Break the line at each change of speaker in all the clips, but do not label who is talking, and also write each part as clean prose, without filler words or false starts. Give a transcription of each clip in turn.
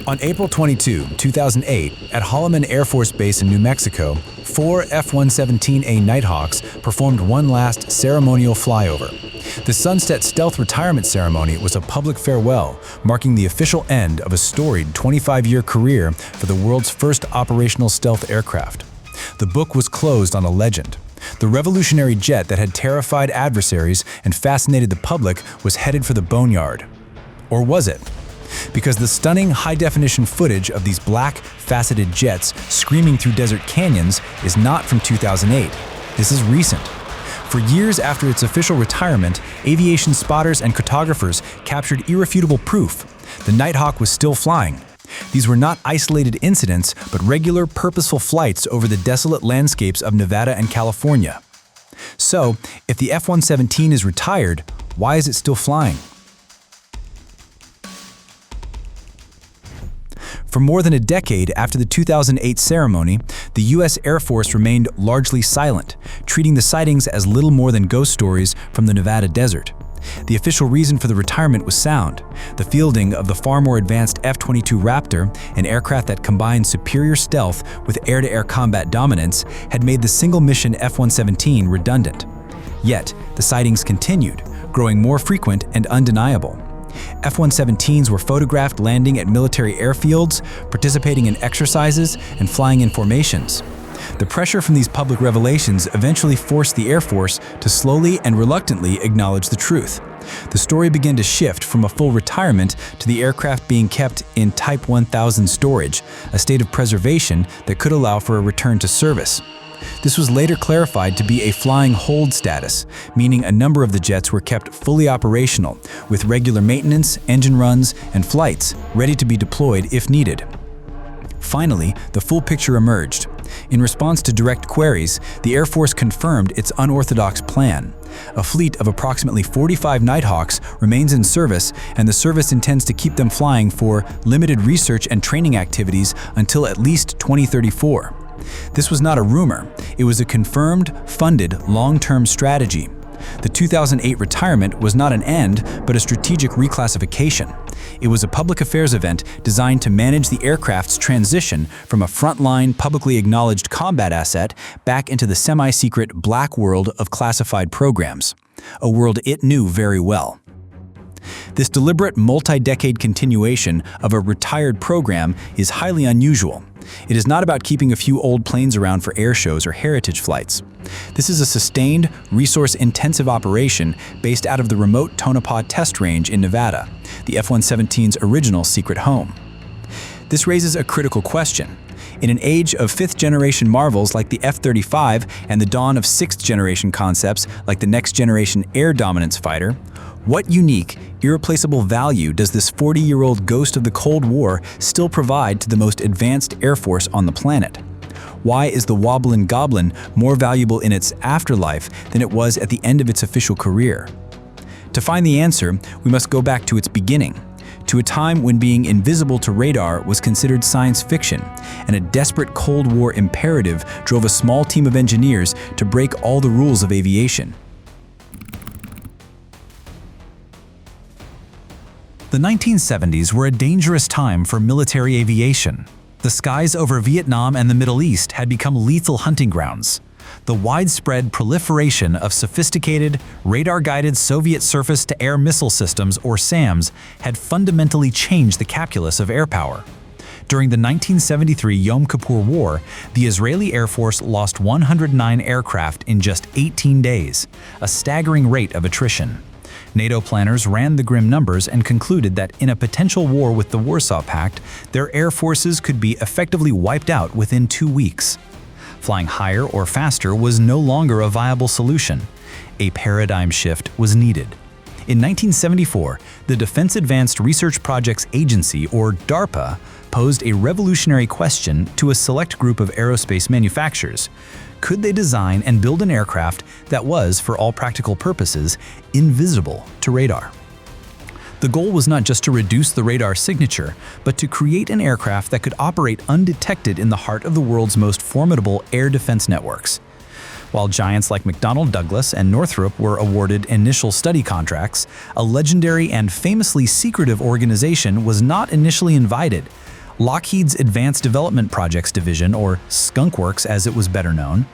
On April 22, 2008, at Holloman Air Force Base in New Mexico, 4 F-117A Nighthawks performed one last ceremonial flyover. The Sunset Stealth Retirement Ceremony was a public farewell, marking the official end of a storied 25-year career for the world's first operational stealth aircraft. The book was closed on a legend. The revolutionary jet that had terrified adversaries and fascinated the public was headed for the boneyard. Or was it? Because the stunning high-definition footage of these black, faceted jets screaming through desert canyons is not from 2008. This is recent. For years after its official retirement, aviation spotters and cartographers captured irrefutable proof. The Nighthawk was still flying. These were not isolated incidents, but regular, purposeful flights over the desolate landscapes of Nevada and California. So, if the F-117 is retired, why is it still flying? For more than a decade after the 2008 ceremony, the U.S. Air Force remained largely silent, treating the sightings as little more than ghost stories from the Nevada desert. The official reason for the retirement was sound. The fielding of the far more advanced F-22 Raptor, an aircraft that combined superior stealth with air-to-air combat dominance, had made the single-mission F-117 redundant. Yet, the sightings continued, growing more frequent and undeniable. F-117s were photographed landing at military airfields, participating in exercises, and flying in formations. The pressure from these public revelations eventually forced the Air Force to slowly and reluctantly acknowledge the truth. The story began to shift from a full retirement to the aircraft being kept in Type 1000 storage, a state of preservation that could allow for a return to service. This was later clarified to be a flying hold status, meaning a number of the jets were kept fully operational, with regular maintenance, engine runs, and flights ready to be deployed if needed. Finally, the full picture emerged. In response to direct queries, the Air Force confirmed its unorthodox plan. A fleet of approximately 45 Nighthawks remains in service, and the service intends to keep them flying for limited research and training activities until at least 2034. This was not a rumor. It was a confirmed, funded, long-term strategy. The 2008 retirement was not an end, but a strategic reclassification. It was a public affairs event designed to manage the aircraft's transition from a frontline, publicly acknowledged combat asset back into the semi-secret black world of classified programs, a world it knew very well. This deliberate multi-decade continuation of a retired program is highly unusual. It is not about keeping a few old planes around for air shows or heritage flights. This is a sustained, resource-intensive operation based out of the remote Tonopah Test Range in Nevada, the F-117's original secret home. This raises a critical question. In an age of fifth-generation marvels like the F-35 and the dawn of sixth-generation concepts like the next-generation air dominance fighter, what unique, irreplaceable value does this 40-year-old ghost of the Cold War still provide to the most advanced Air Force on the planet? Why is the Wobblin Goblin more valuable in its afterlife than it was at the end of its official career? To find the answer, we must go back to its beginning, to a time when being invisible to radar was considered science fiction, and a desperate Cold War imperative drove a small team of engineers to break all the rules of aviation. The 1970s were a dangerous time for military aviation. The skies over Vietnam and the Middle East had become lethal hunting grounds. The widespread proliferation of sophisticated, radar-guided Soviet surface-to-air missile systems, or SAMs, had fundamentally changed the calculus of air power. During the 1973 Yom Kippur War, the Israeli Air Force lost 109 aircraft in just 18 days, a staggering rate of attrition. NATO planners ran the grim numbers and concluded that in a potential war with the Warsaw Pact, their air forces could be effectively wiped out within 2 weeks. Flying higher or faster was no longer a viable solution. A paradigm shift was needed. In 1974, the Defense Advanced Research Projects Agency, or DARPA, posed a revolutionary question to a select group of aerospace manufacturers. Could they design and build an aircraft that was, for all practical purposes, invisible to radar? The goal was not just to reduce the radar signature, but to create an aircraft that could operate undetected in the heart of the world's most formidable air defense networks. While giants like McDonnell Douglas and Northrop were awarded initial study contracts, a legendary and famously secretive organization was not initially invited. Lockheed's Advanced Development Projects Division, or Skunk Works as it was better known,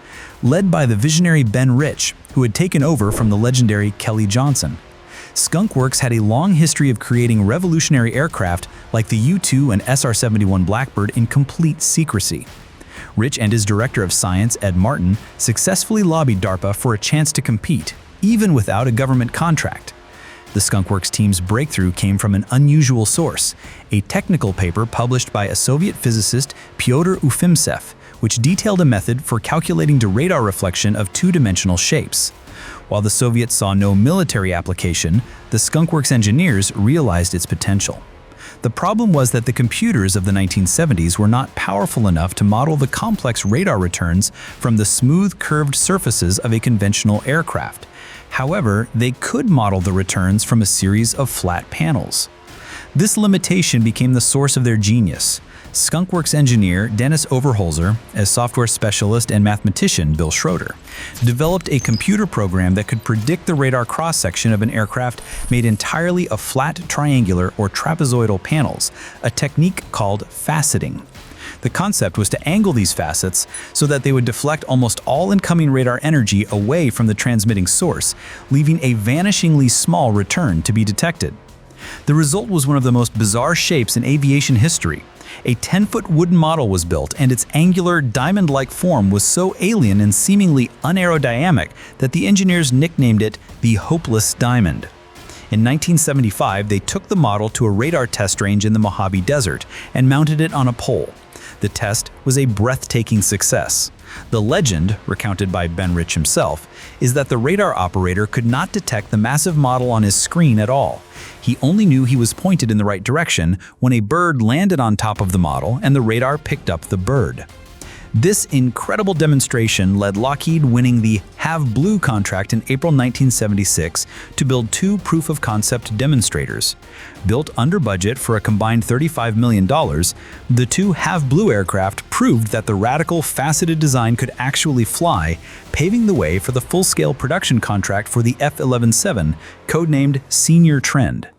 led by the visionary Ben Rich, who had taken over from the legendary Kelly Johnson. Skunk Works had a long history of creating revolutionary aircraft like the U-2 and SR-71 Blackbird in complete secrecy. Rich and his director of science, Ed Martin, successfully lobbied DARPA for a chance to compete, even without a government contract. The Skunk Works team's breakthrough came from an unusual source, a technical paper published by a Soviet physicist, Pyotr Ufimtsev, which detailed a method for calculating the radar reflection of two-dimensional shapes. While the Soviets saw no military application, the Skunk Works engineers realized its potential. The problem was that the computers of the 1970s were not powerful enough to model the complex radar returns from the smooth, curved surfaces of a conventional aircraft. However, they could model the returns from a series of flat panels. This limitation became the source of their genius. Skunk Works engineer Dennis Overholzer, as software specialist and mathematician Bill Schroeder, developed a computer program that could predict the radar cross-section of an aircraft made entirely of flat triangular or trapezoidal panels, a technique called faceting. The concept was to angle these facets so that they would deflect almost all incoming radar energy away from the transmitting source, leaving a vanishingly small return to be detected. The result was one of the most bizarre shapes in aviation history. A 10-foot wooden model was built, and its angular, diamond-like form was so alien and seemingly unaerodynamic that the engineers nicknamed it the Hopeless Diamond. In 1975, they took the model to a radar test range in the Mojave Desert and mounted it on a pole. The test was a breathtaking success. The legend, recounted by Ben Rich himself, is that the radar operator could not detect the massive model on his screen at all. He only knew he was pointed in the right direction when a bird landed on top of the model and the radar picked up the bird. This incredible demonstration led Lockheed winning the Have Blue contract in April 1976 to build two proof-of-concept demonstrators. Built under budget for a combined $35 million, the two Have Blue aircraft proved that the radical, faceted design could actually fly, paving the way for the full-scale production contract for the F-117, codenamed Senior Trend.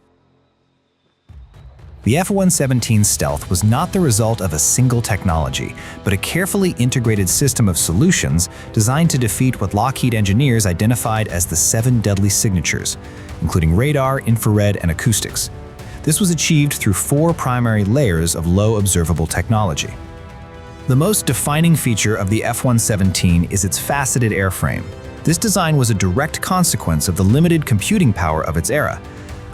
The F-117 Stealth was not the result of a single technology, but a carefully integrated system of solutions designed to defeat what Lockheed engineers identified as the 7 deadly signatures, including radar, infrared, and acoustics. This was achieved through 4 primary layers of low observable technology. The most defining feature of the F-117 is its faceted airframe. This design was a direct consequence of the limited computing power of its era.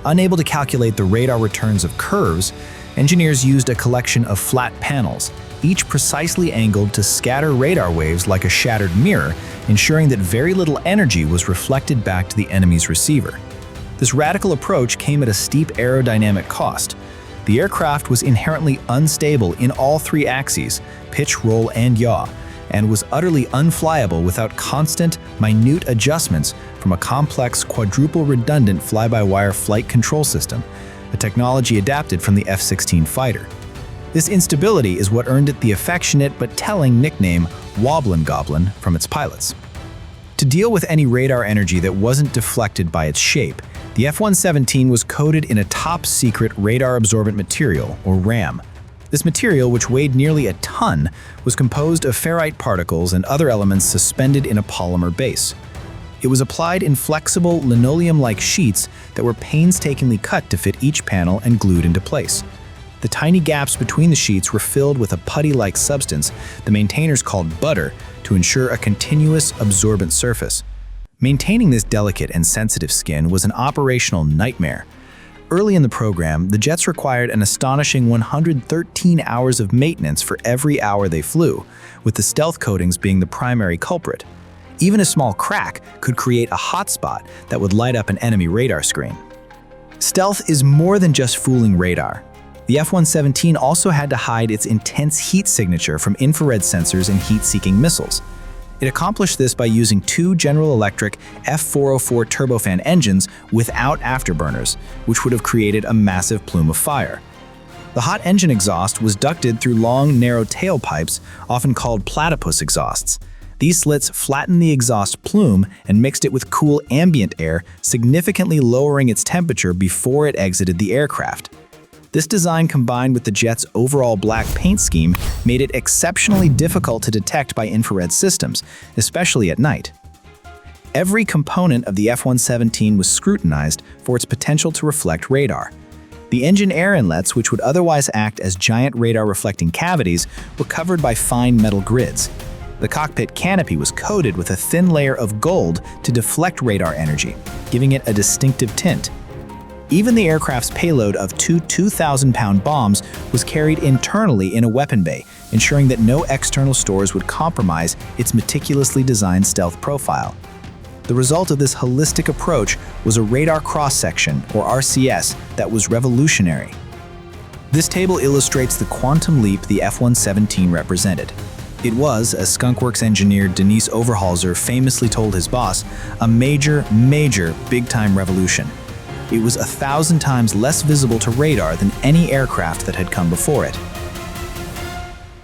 Unable to calculate the radar returns of curves, engineers used a collection of flat panels, each precisely angled to scatter radar waves like a shattered mirror, ensuring that very little energy was reflected back to the enemy's receiver. This radical approach came at a steep aerodynamic cost. The aircraft was inherently unstable in all 3 axes, pitch, roll, and yaw, and was utterly unflyable without constant, minute adjustments from a complex, quadruple-redundant fly-by-wire flight control system, a technology adapted from the F-16 fighter. This instability is what earned it the affectionate but telling nickname Wobblin Goblin from its pilots. To deal with any radar energy that wasn't deflected by its shape, the F-117 was coated in a top-secret radar-absorbent material, or RAM. This material, which weighed nearly a ton, was composed of ferrite particles and other elements suspended in a polymer base. It was applied in flexible, linoleum-like sheets that were painstakingly cut to fit each panel and glued into place. The tiny gaps between the sheets were filled with a putty-like substance the maintainers called butter to ensure a continuous, absorbent surface. Maintaining this delicate and sensitive skin was an operational nightmare. Early in the program, the jets required an astonishing 113 hours of maintenance for every hour they flew, with the stealth coatings being the primary culprit. Even a small crack could create a hotspot that would light up an enemy radar screen. Stealth is more than just fooling radar. The F-117 also had to hide its intense heat signature from infrared sensors and heat-seeking missiles. It accomplished this by using 2 General Electric F-404 turbofan engines without afterburners, which would have created a massive plume of fire. The hot engine exhaust was ducted through long, narrow tailpipes, often called platypus exhausts. These slits flattened the exhaust plume and mixed it with cool ambient air, significantly lowering its temperature before it exited the aircraft. This design, combined with the jet's overall black paint scheme, made it exceptionally difficult to detect by infrared systems, especially at night. Every component of the F-117 was scrutinized for its potential to reflect radar. The engine air inlets, which would otherwise act as giant radar-reflecting cavities, were covered by fine metal grids. The cockpit canopy was coated with a thin layer of gold to deflect radar energy, giving it a distinctive tint. Even the aircraft's payload of two 2,000-pound bombs was carried internally in a weapon bay, ensuring that no external stores would compromise its meticulously designed stealth profile. The result of this holistic approach was a radar cross-section, or RCS, that was revolutionary. This table illustrates the quantum leap the F-117 represented. It was, as Skunkworks engineer Denise Overhalser famously told his boss, a major, big-time revolution. It was 1,000 times less visible to radar than any aircraft that had come before it.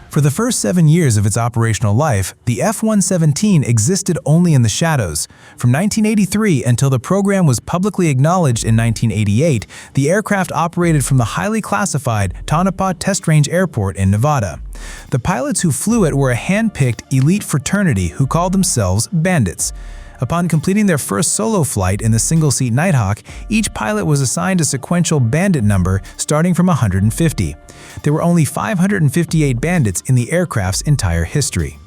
For the first 7 years of its operational life, the F-117 existed only in the shadows. From 1983 until the program was publicly acknowledged in 1988, the aircraft operated from the highly classified Tonopah Test Range Airport in Nevada. The pilots who flew it were a hand-picked elite fraternity who called themselves bandits. Upon completing their first solo flight in the single-seat Nighthawk, each pilot was assigned a sequential bandit number starting from 150. There were only 558 bandits in the aircraft's entire history.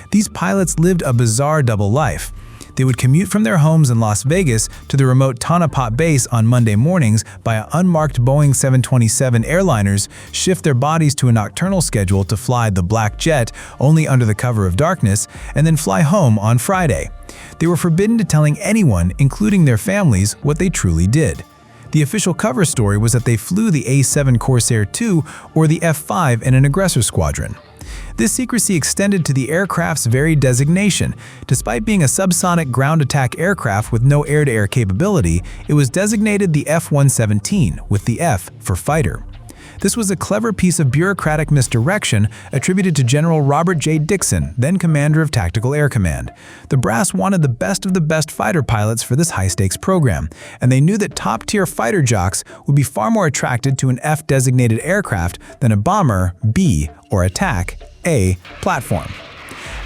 These pilots lived a bizarre double life. They would commute from their homes in Las Vegas to the remote Tonopah base on Monday mornings by unmarked Boeing 727 airliners, shift their bodies to a nocturnal schedule to fly the Black Jet only under the cover of darkness, and then fly home on Friday. They were forbidden to telling anyone, including their families, what they truly did. The official cover story was that they flew the A-7 Corsair II or the F-5 in an Aggressor squadron. This secrecy extended to the aircraft's very designation. Despite being a subsonic ground attack aircraft with no air-to-air capability, it was designated the F-117, with the F for fighter. This was a clever piece of bureaucratic misdirection attributed to General Robert J. Dixon, then commander of Tactical Air Command. The brass wanted the best of the best fighter pilots for this high-stakes program, and they knew that top-tier fighter jocks would be far more attracted to an F-designated aircraft than a bomber, B, or attack, A, platform.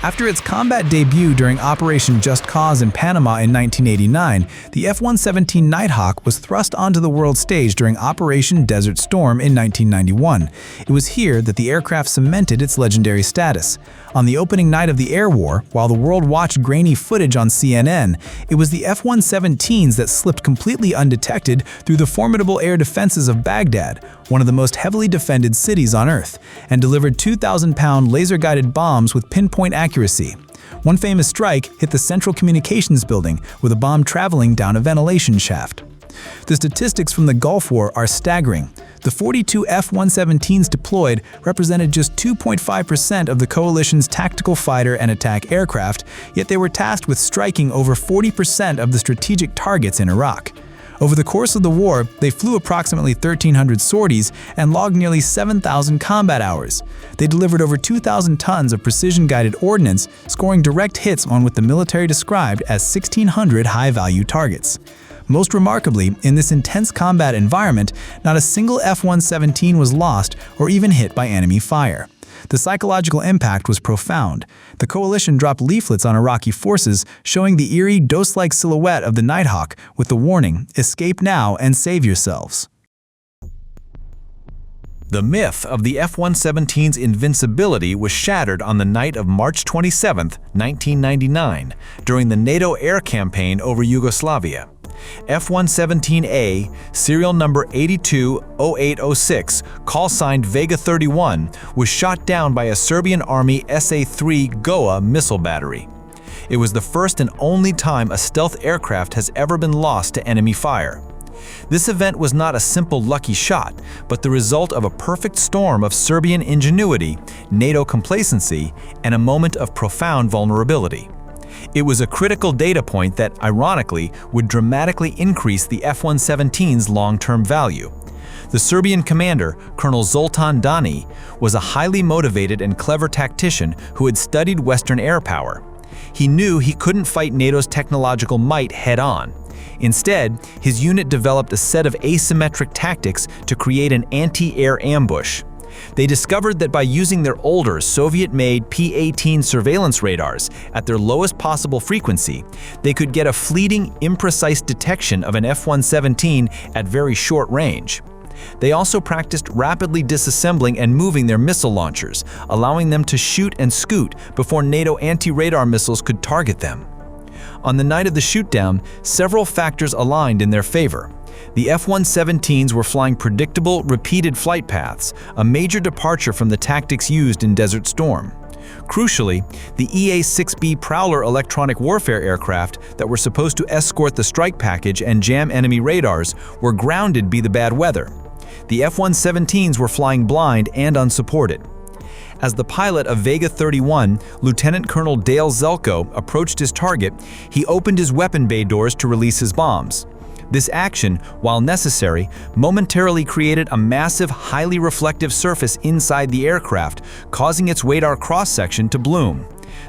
After its combat debut during Operation Just Cause in Panama in 1989, the F-117 Nighthawk was thrust onto the world stage during Operation Desert Storm in 1991. It was here that the aircraft cemented its legendary status. On the opening night of the air war, while the world watched grainy footage on CNN, it was the F-117s that slipped completely undetected through the formidable air defenses of Baghdad, one of the most heavily defended cities on Earth, and delivered 2,000-pound laser-guided bombs with pinpoint accuracy. One famous strike hit the Central Communications Building, with a bomb traveling down a ventilation shaft. The statistics from the Gulf War are staggering. The 42 F-117s deployed represented just 2.5% of the coalition's tactical fighter and attack aircraft, yet they were tasked with striking over 40% of the strategic targets in Iraq. Over the course of the war, they flew approximately 1,300 sorties and logged nearly 7,000 combat hours. They delivered over 2,000 tons of precision-guided ordnance, scoring direct hits on what the military described as 1,600 high-value targets. Most remarkably, in this intense combat environment, not a single F-117 was lost or even hit by enemy fire. The psychological impact was profound. The coalition dropped leaflets on Iraqi forces showing the eerie, dose-like silhouette of the Nighthawk with the warning, "Escape now and save yourselves."
The myth of the F-117's invincibility was shattered on the night of March 27, 1999, during the NATO air campaign over Yugoslavia. F-117A, serial number 820806, call signed Vega 31, was shot down by a Serbian Army SA-3 Goa missile battery. It was the first and only time a stealth aircraft has ever been lost to enemy fire. This event was not a simple lucky shot, but the result of a perfect storm of Serbian ingenuity, NATO complacency, and a moment of profound vulnerability. It was a critical data point that, ironically, would dramatically increase the F-117's long-term value. The Serbian commander, Colonel Zoltan Dani, was a highly motivated and clever tactician who had studied Western air power. He knew he couldn't fight NATO's technological might head-on. Instead, his unit developed a set of asymmetric tactics to create an anti-air ambush. They discovered that by using their older Soviet-made P-18 surveillance radars at their lowest possible frequency, they could get a fleeting, imprecise detection of an F-117 at very short range. They also practiced rapidly disassembling and moving their missile launchers, allowing them to shoot and scoot before NATO anti-radar missiles could target them. On the night of the shootdown, several factors aligned in their favor. The F-117s were flying predictable, repeated flight paths, a major departure from the tactics used in Desert Storm. Crucially, the EA-6B Prowler electronic warfare aircraft that were supposed to escort the strike package and jam enemy radars were grounded by the bad weather. The F-117s were flying blind and unsupported. As the pilot of Vega 31, Lieutenant Colonel Dale Zelko approached his target, he opened his weapon bay doors to release his bombs. This action, while necessary, momentarily created a massive, highly reflective surface inside the aircraft, causing its radar cross-section to bloom.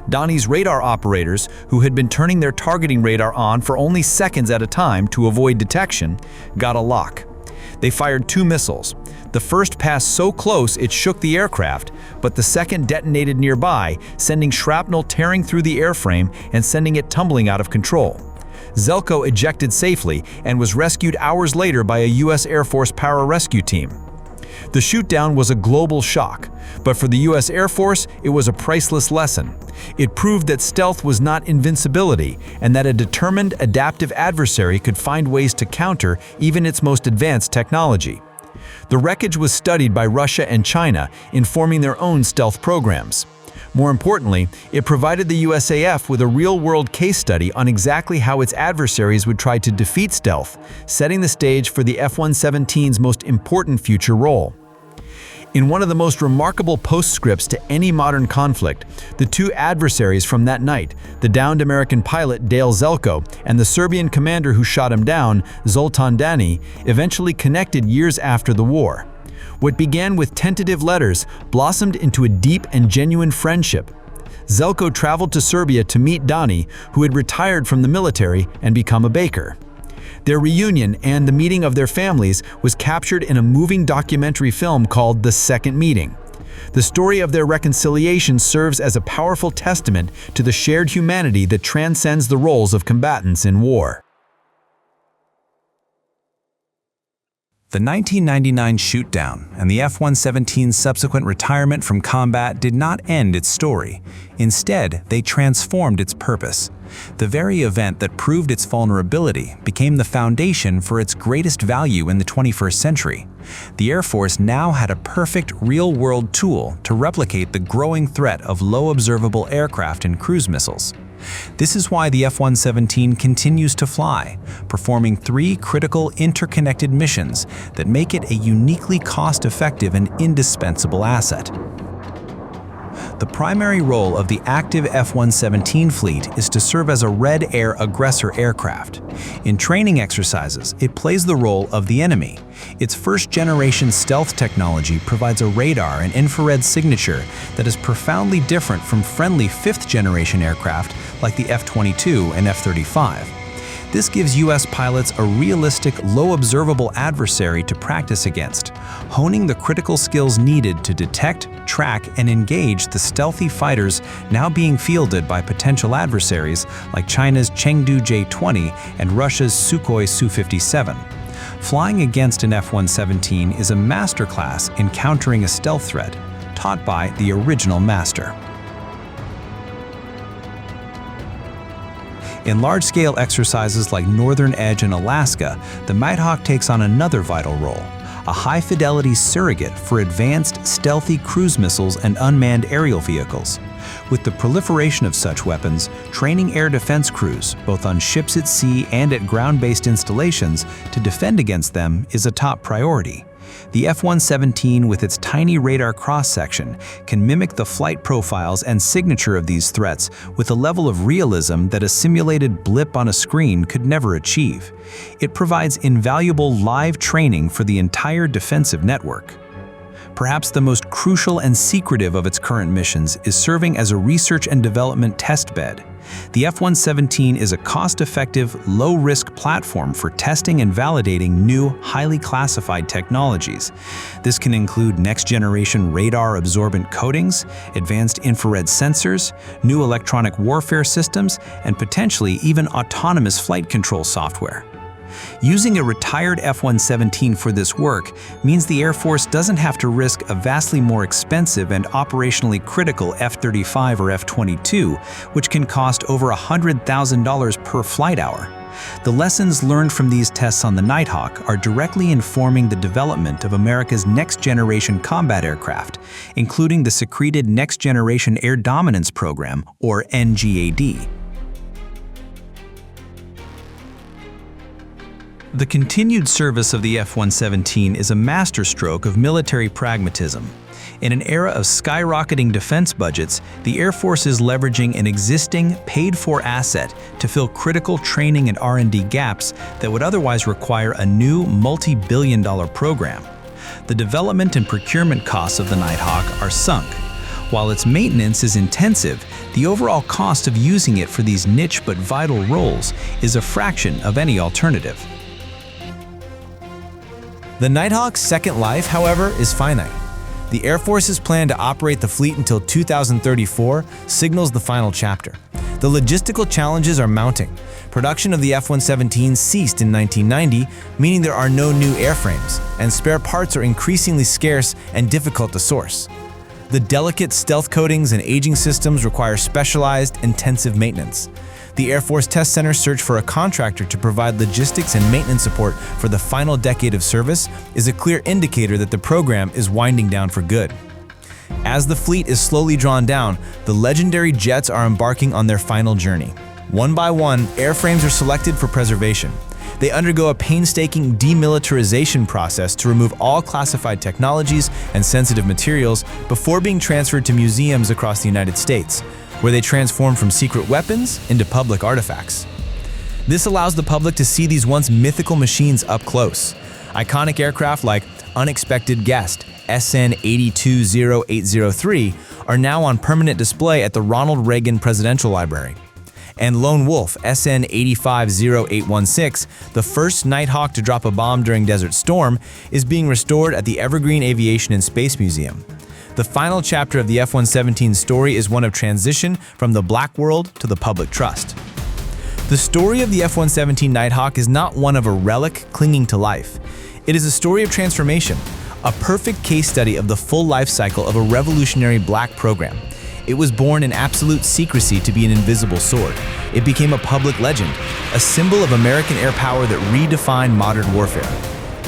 Donnie's radar operators, who had been turning their targeting radar on for only seconds at a time to avoid detection, got a lock. They fired 2 missiles. The first passed so close it shook the aircraft, but the second detonated nearby, sending shrapnel tearing through the airframe and sending it tumbling out of control. Zelko ejected safely and was rescued hours later by a U.S. Air Force pararescue team. The shootdown was a global shock, but for the U.S. Air Force, it was a priceless lesson. It proved that stealth was not invincibility, and that a determined, adaptive adversary could find ways to counter even its most advanced technology. The wreckage was studied by Russia and China, informing their own stealth programs. More importantly, it provided the USAF with a real-world case study on exactly how its adversaries would try to defeat stealth, setting the stage for the F-117's most important future role. In one of the most remarkable postscripts to any modern conflict, the 2 adversaries from that night, the downed American pilot Dale Zelko and the Serbian commander who shot him down, Zoltan Dani, eventually connected years after the war. What began with tentative letters blossomed into a deep and genuine friendship. Zelko traveled to Serbia to meet Dani, who had retired from the military and become a baker. Their reunion and the meeting of their families was captured in a moving documentary film called The Second Meeting. The story of their reconciliation serves as a powerful testament to the shared humanity that transcends the roles of combatants in war.
The 1999 shootdown and the F-117's subsequent retirement from combat did not end its story. Instead, they transformed its purpose. The very event that proved its vulnerability became the foundation for its greatest value in the 21st century. The Air Force now had a perfect real-world tool to replicate the growing threat of low-observable aircraft and cruise missiles. This is why the F-117 continues to fly, performing 3 critical interconnected missions that make it a uniquely cost-effective and indispensable asset. The primary role of the active F-117 fleet is to serve as a Red Air Aggressor aircraft. In training exercises, it plays the role of the enemy. Its first-generation stealth technology provides a radar and infrared signature that is profoundly different from friendly 5th-generation aircraft like the F-22 and F-35. This gives U.S. pilots a realistic, low-observable adversary to practice against, honing the critical skills needed to detect, track, and engage the stealthy fighters now being fielded by potential adversaries like China's Chengdu J-20 and Russia's Sukhoi Su-57. Flying against an F-117 is a masterclass in countering a stealth threat, taught by the original master. In large-scale exercises like Northern Edge in Alaska, the Nighthawk takes on another vital role, a high-fidelity surrogate for advanced, stealthy cruise missiles and unmanned aerial vehicles. With the proliferation of such weapons, training air defense crews, both on ships at sea and at ground-based installations, to defend against them is a top priority. The F-117, with its tiny radar cross-section, can mimic the flight profiles and signature of these threats with a level of realism that a simulated blip on a screen could never achieve. It provides invaluable live training for the entire defensive network. Perhaps the most crucial and secretive of its current missions is serving as a research and development test bed. The F-117 is a cost-effective, low-risk platform for testing and validating new, highly classified technologies. This can include next-generation radar-absorbent coatings, advanced infrared sensors, new electronic warfare systems, and potentially even autonomous flight control software. Using a retired F-117 for this work means the Air Force doesn't have to risk a vastly more expensive and operationally critical F-35 or F-22, which can cost over $100,000 per flight hour. The lessons learned from these tests on the Nighthawk are directly informing the development of America's next-generation combat aircraft, including the secreted Next Generation Air Dominance Program, or NGAD. The continued service of the F-117 is a masterstroke of military pragmatism. In an era of skyrocketing defense budgets, the Air Force is leveraging an existing, paid-for asset to fill critical training and R&D gaps that would otherwise require a new multi-billion-dollar program. The development and procurement costs of the Nighthawk are sunk. While its maintenance is intensive, the overall cost of using it for these niche but vital roles is a fraction of any alternative.
The Nighthawk's second life, however, is finite. The Air Force's plan to operate the fleet until 2034 signals the final chapter. The logistical challenges are mounting. Production of the F-117 ceased in 1990, meaning there are no new airframes, and spare parts are increasingly scarce and difficult to source. The delicate stealth coatings and aging systems require specialized, intensive maintenance. The Air Force Test Center search for a contractor to provide logistics and maintenance support for the final decade of service is a clear indicator that the program is winding down for good. As the fleet is slowly drawn down, the legendary jets are embarking on their final journey. One by one, airframes are selected for preservation. They undergo a painstaking demilitarization process to remove all classified technologies and sensitive materials before being transferred to museums across the United States, where they transform from secret weapons into public artifacts. This allows the public to see these once mythical machines up close. Iconic aircraft like Unexpected Guest, SN 820803, are now on permanent display at the Ronald Reagan Presidential Library. And Lone Wolf, SN 850816, the first Nighthawk to drop a bomb during Desert Storm, is being restored at the Evergreen Aviation and Space Museum. The final chapter of the F-117 story is one of transition from the black world to the public trust. The story of the F-117 Nighthawk is not one of a relic clinging to life. It is a story of transformation, a perfect case study of the full life cycle of a revolutionary black program. It was born in absolute secrecy to be an invisible sword. It became a public legend, a symbol of American air power that redefined modern warfare.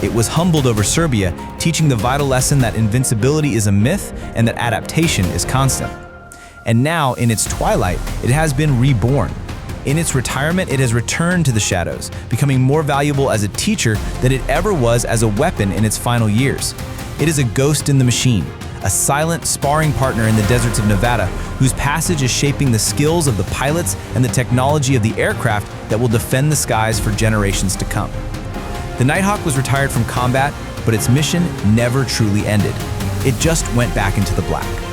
It was humbled over Serbia, teaching the vital lesson that invincibility is a myth and that adaptation is constant. And now, in its twilight, it has been reborn. In its retirement, it has returned to the shadows, becoming more valuable as a teacher than it ever was as a weapon in its final years. It is a ghost in the machine, a silent sparring partner in the deserts of Nevada, whose passage is shaping the skills of the pilots and the technology of the aircraft that will defend the skies for generations to come. The Nighthawk was retired from combat, but its mission never truly ended. It just went back into the black.